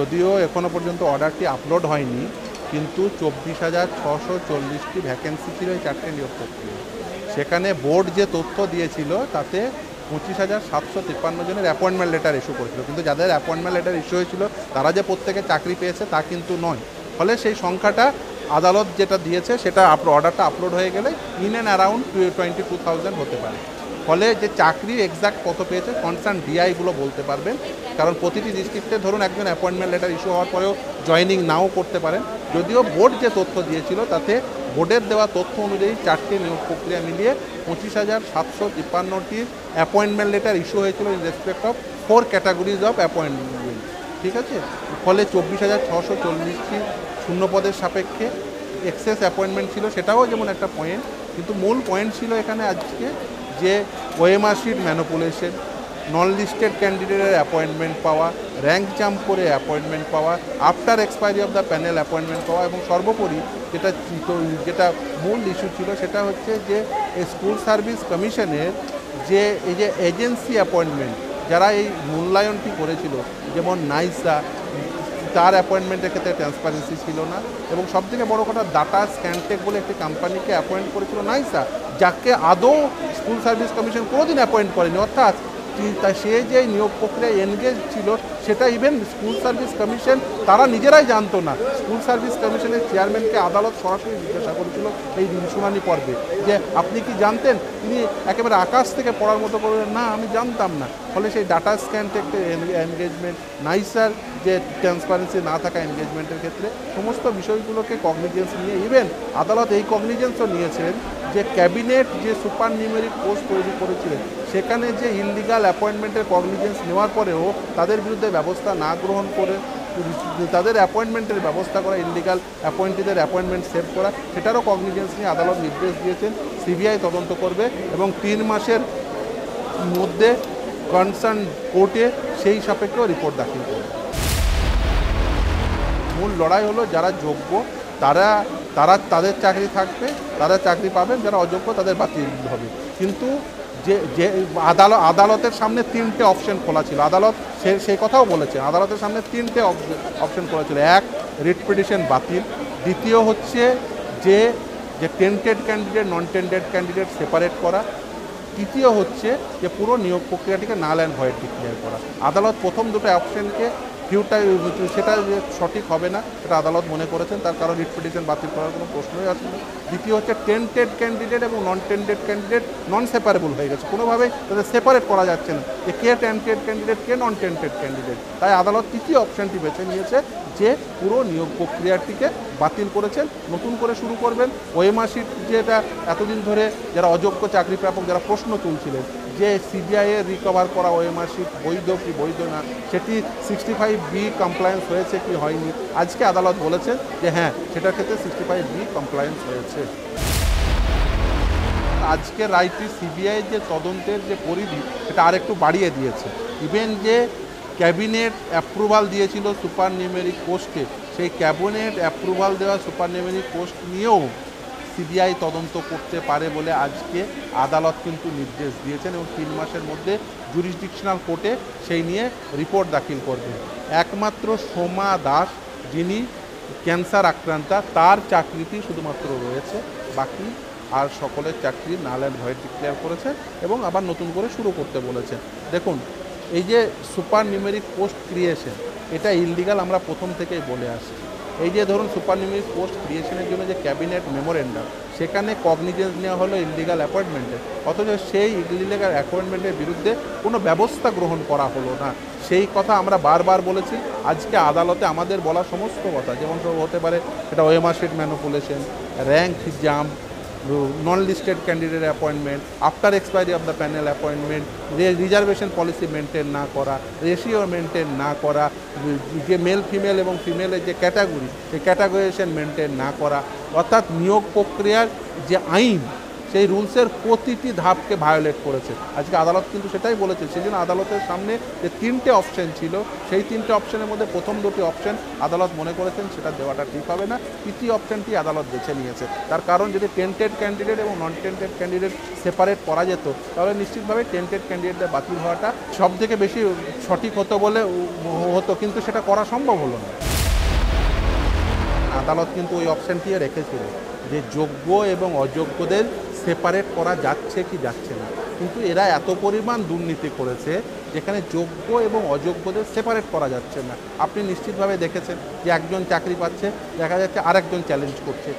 যদিও এখনো পর্যন্ত অর্ডারটি আপলোড হয়নি, কিন্তু 24,640টি ভ্যাকেন্সি ছিল এই 4টে নিয়োগ প্রক্রিয়া। সেখানে বোর্ড যে তথ্য দিয়েছিল তাতে 25,753 জনের অ্যাপয়েন্টমেন্ট লেটার ইস্যু করেছিল, কিন্তু যাদের অ্যাপয়েন্টমেন্ট লেটার ইস্যু হয়েছিল তারা যে প্রত্যেকে চাকরি পেয়েছে তা কিন্তু নয়। ফলে সেই সংখ্যাটা আদালত যেটা দিয়েছে সেটা অর্ডারটা আপলোড হয়ে গেলে ইন অ্যান্ড অ্যারাউন্ড 22,000 হতে পারে। ফলে যে চাকরি এক্সাক্ট কত পেয়েছে কনসার্ন ডিআইগুলো বলতে পারবেন, কারণ প্রতিটি ডিস্ট্রিক্টে ধরুন একজন অ্যাপয়েন্টমেন্ট লেটার ইস্যু হওয়ার পরেও জয়েনিং নাও করতে পারেন। যদিও বোর্ড যে তথ্য দিয়েছিল তাতে বোর্ডের দেওয়া তথ্য অনুযায়ী 4টে নিয়োগ প্রক্রিয়া মিলিয়ে 25,753টির অ্যাপয়েন্টমেন্ট লেটার ইস্যু হয়েছিল in respect of 4 categories of appointment. ঠিক আছে, ফলে 24,640টি শূন্য পদের সাপেক্ষে এক্সেস অ্যাপয়েন্টমেন্ট ছিল, সেটাও যেমন একটা পয়েন্ট। কিন্তু মূল পয়েন্ট ছিল এখানে আজকে যে OMR sheet manipulation, non listed ক্যান্ডিডেটের অ্যাপয়েন্টমেন্ট পাওয়া, র্যাঙ্ক জাম্প করে অ্যাপয়েন্টমেন্ট পাওয়া, after expiry of the panel appointment পাওয়া, এবং সর্বোপরি যেটা মূল ইস্যু ছিল সেটা হচ্ছে যে স্কুল সার্ভিস কমিশনের যে এই যে এজেন্সি অ্যাপয়েন্টমেন্ট যারা এই মূল্যায়নটি করেছিল, যেমন নাইসা, তার অ্যাপয়েন্টমেন্টের ক্ষেত্রে ট্রান্সপারেন্সি ছিল না। এবং সবথেকে বড় কথা, ডাটা স্ক্যানটেক বলে একটি কোম্পানিকে অ্যাপয়েন্ট করেছিল নাইসা, যাকে আদৌ স্কুল সার্ভিস কমিশন কোনোদিন অ্যাপয়েন্ট করেনি। অর্থাৎ সে যে নিয়োগ প্রক্রিয়ায় এনগেজ ছিল সেটা ইভেন স্কুল সার্ভিস কমিশন তারা নিজেরাই জানতো না। স্কুল সার্ভিস কমিশনের চেয়ারম্যানকে আদালত সরাসরি জিজ্ঞাসা করেছিল এই শুনানি পর্বে যে আপনি কি জানতেন? তিনি একেবারে আকাশ থেকে পড়ার মতো বললেন না, আমি জানতাম না। ফলে সেই ডাটা স্ক্যানটেকের এনগেজমেন্ট, নাইসার যে ট্রান্সপারেন্সি না থাকা এনগেজমেন্টের ক্ষেত্রে সমস্ত বিষয়গুলোকে কগনিজেন্স নিয়ে ইভেন আদালত এই কগনিজেন্সও নিয়েছেন যে ক্যাবিনেট যে সুপার নিউমেরিক পোস্ট তৈরি করেছিলেন সেখানে যে ইললিগাল অ্যাপয়েন্টমেন্টের কগনিজেন্স নেওয়ার পরেও তাদের বিরুদ্ধে ব্যবস্থা না গ্রহণ করে তাদের অ্যাপয়েন্টমেন্টের ব্যবস্থা করা, ইললিগাল অ্যাপয়েন্টিদের অ্যাপয়েন্টমেন্ট সেভ করা, সেটারও কগনিজেন্স নিয়ে আদালত নির্দেশ দিয়েছেন। সিবিআই তদন্ত করবে এবং 3 মাসের মধ্যে কনসার্ন কোর্টে সেই সাপেক্ষেও রিপোর্ট দাখিল করবে। মূল লড়াই হলো যারা যোগ্য তাদের চাকরি থাকবে, তারা চাকরি পাবেন, যারা অযোগ্য তাদের বাতিল হবে। কিন্তু যে আদালতের সামনে 3টে অপশন খোলা ছিল, আদালত সেই কথাও বলেছে, আদালতের সামনে 3টে অপশন খোলা ছিল। এক, রিট পিটিশন বাতিল। দ্বিতীয় হচ্ছে যে tainted candidate non tainted candidate separate করা। তৃতীয় হচ্ছে যে পুরো নিয়োগ প্রক্রিয়াটিকে নাল অ্যান্ড ভয়েড ডিক্লেয়ার করা। আদালত প্রথম দুটো অপশনকে সেটা যে সঠিক হবে না এটা আদালত মনে করেছেন, তার কারণ রিট পিটিশন বাতিল করার কোনো প্রশ্নই আসে না। দ্বিতীয় হচ্ছে টেন্টেড ক্যান্ডিডেট এবং নন টেন্টেড ক্যান্ডিডেট নন সেপারেবল হয়ে গেছে, কোনোভাবেই তাদের সেপারেট করা যাচ্ছে না যে কে টেন্টেড ক্যান্ডিডেট কে নন টেন্টেড ক্যান্ডিডেট। তাই আদালত তৃতীয় অপশনটি বেছে নিয়েছে যে পুরো নিয়োগ প্রক্রিয়াটিকে বাতিল করেছেন, নতুন করে শুরু করবেন। ওএমআর শিট যেটা এতদিন ধরে যারা অযোগ্য চাকরি প্রাপক যারা প্রশ্ন তুলছিলেন যে সিবিআইয়ের রিকভার করা ওএমআর শিট বৈধ কি বৈধ না, সেটি 65B কমপ্লায়েন্স হয়েছে কি হয়নি, আজকে আদালত বলেছেন যে হ্যাঁ সেটার ক্ষেত্রে 65B কমপ্লায়েন্স হয়েছে। আজকের রায়টি সিবিআই যে তদন্তের যে পরিধি সেটা আরেকটু বাড়িয়ে দিয়েছে। ইভেন যে ক্যাবিনেট অ্যাপ্রুভাল দিয়েছিল সুপার নিউমেরিক পোস্টে, সেই ক্যাবিনেট অ্যাপ্রুভাল দেওয়া সুপার নিউমেরিক পোস্ট নিয়েও সিবিআই তদন্ত করতে পারে বলে আজকে আদালত কিন্তু নির্দেশ দিয়েছেন এবং 3 মাসের মধ্যে জুরিসডিকশনাল কোর্টে সেই নিয়ে রিপোর্ট দাখিল করবেন। একমাত্র সোমা দাস যিনি ক্যান্সার আক্রান্তা, তার চাকরিটি শুধুমাত্র রয়েছে, বাকি আর সকলের চাকরি নাল অ্যান্ড ভয়েড ডিক্লেয়ার করেছে এবং আবার নতুন করে শুরু করতে বলেছে। দেখুন, এই যে সুপার নিউমেরিক পোস্ট ক্রিয়েশন এটা ইললিগাল, আমরা প্রথম থেকেই বলে আসছি। এই যে ধরুন সুপার নিউমেরিক পোস্ট ক্রিয়েশনের জন্য যে ক্যাবিনেট মেমোরেন্ডাম, সেখানে কগনিজেন্স নেওয়া হলো ইললিগাল অ্যাপয়েন্টমেন্টের, অথচ সেই ইললিগাল অ্যাপয়েন্টমেন্টের বিরুদ্ধে কোনো ব্যবস্থা গ্রহণ করা হলো না। সেই কথা আমরা বারবার বলেছি, আজকে আদালতে আমাদের বলা সমস্ত কথা, যেমন সব হতে পারে এটা OMR sheet manipulation, rank jump, non listed candidate appointment, after expiry of the panel appointment, reservation policy maintain না করা, রেশিও মেনটেন না করা, যে মেল ফিমেল এবং ফিমেলের যে ক্যাটাগরি সেই ক্যাটাগরিজেশন মেনটেন না করা, অর্থাৎ নিয়োগ প্রক্রিয়ার যে আইন সেই রুলসের প্রতিটি ধাপকে ভায়োলেট করেছে। আজকে আদালত কিন্তু সেটাই বলেছে, সেই জন্য আদালতের সামনে যে 3টে অপশন ছিল, সেই 3টে অপশনের মধ্যে প্রথম 2টি অপশন আদালত মনে করেছেন সেটা দেওয়াটা ঠিক হবে না, তৃতীয় অপশনটি আদালত বেছে নিয়েছে। তার কারণ যদি টেন্টেড ক্যান্ডিডেট এবং নন টেন্টেড ক্যান্ডিডেট সেপারেট করা যেত, তাহলে নিশ্চিতভাবে টেন্টেড ক্যান্ডিডেটদের বাতিল হওয়াটা সবথেকে বেশি সঠিক হতো বলে হতো, কিন্তু সেটা করা সম্ভব হলো না। আদালত কিন্তু ওই অপশানটিও রেখেছিল যে যোগ্য এবং অযোগ্যদের সেপারেট করা যাচ্ছে কি যাচ্ছে না, কিন্তু এরা এত পরিমাণ দুর্নীতি করেছে যেখানে যোগ্য এবং অযোগ্যদের সেপারেট করা যাচ্ছে না। আপনি নিশ্চিতভাবে দেখেছেন যে একজন চাকরি পাচ্ছে, দেখা যাচ্ছে আরেকজন চ্যালেঞ্জ করছে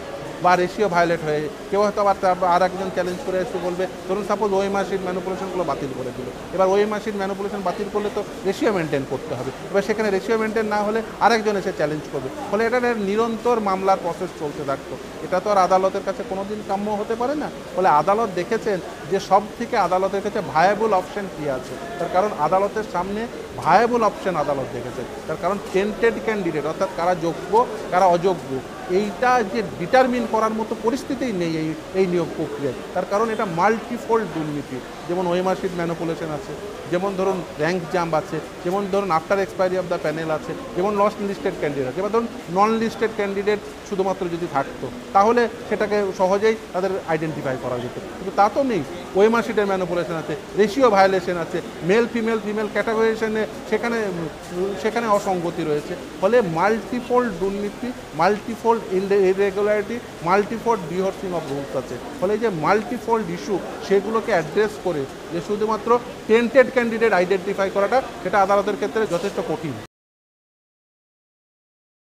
বা রেশিও ভায়োলেট হয়ে, কেউ হয়তো আবার আর একজন চ্যালেঞ্জ করে এসে বলবে, ধরুন সাপোজ ওএমআর শিট ম্যানিপুলেশনগুলো বাতিল করে দিল, এবার ওএমআর শিট ম্যানিপুলেশন বাতিল করলে তো রেশিও মেনটেন করতে হবে, এবার সেখানে রেশিও মেনটেন না হলে আরেকজন এসে চ্যালেঞ্জ করবে, ফলে এটা নিরন্তর মামলার প্রসেস চলতে থাকতো। এটা তো আর আদালতের কাছে কোনোদিন কাম্য হতে পারে না। ফলে আদালত দেখেছেন যে সব থেকে আদালতের কাছে ভায়াবল অপশন কী আছে, তার কারণ আদালতের সামনে ভায়াবল অপশন আদালত দেখেছে। তার কারণ টেন্টেড ক্যান্ডিডেট অর্থাৎ কারা যোগ্য কারা অযোগ্য এইটা যে ডিটারমিন করার মতো পরিস্থিতিই নেই এই নিয়োগ প্রক্রিয়ায়। তার কারণ এটা মাল্টিফোল্ড দুর্নীতি, যেমন ওএমআর শিট ম্যানিপুলেশন আছে, যেমন ধরুন র্যাঙ্ক জাম্প আছে, যেমন ধরুন after expiry of the panel আছে, যেমন লস্ট লিস্টেড ক্যান্ডিডেট আছে, এবার ধরুন নন লিস্টেড ক্যান্ডিডেট শুধুমাত্র যদি থাকতো তাহলে সেটাকে সহজেই তাদের আইডেন্টিফাই করা যেত, কিন্তু তা তো নেই। ওএমআর শিটের ম্যানিপুলেশন আছে, রেশিও ভায়োলেশন আছে, মেল ফিমেল ক্যাটাগরাইজেশনে সেখানে অসঙ্গতি রয়েছে। ফলে মাল্টিফোল্ড দুর্নীতি, মাল্টিফোল্ড ইরেগুলারিটি, মাল্টিফোল্ড ডিহর্সিং অফ রুলস আছে। ফলে এই যে মাল্টিফোল্ড ইস্যু সেগুলোকে অ্যাড্রেস করে যে শুধুমাত্র টেন্টেড ক্যান্ডিডেট আইডেন্টিফাই করাটা, সেটা আদালতের ক্ষেত্রে যথেষ্ট কঠিন।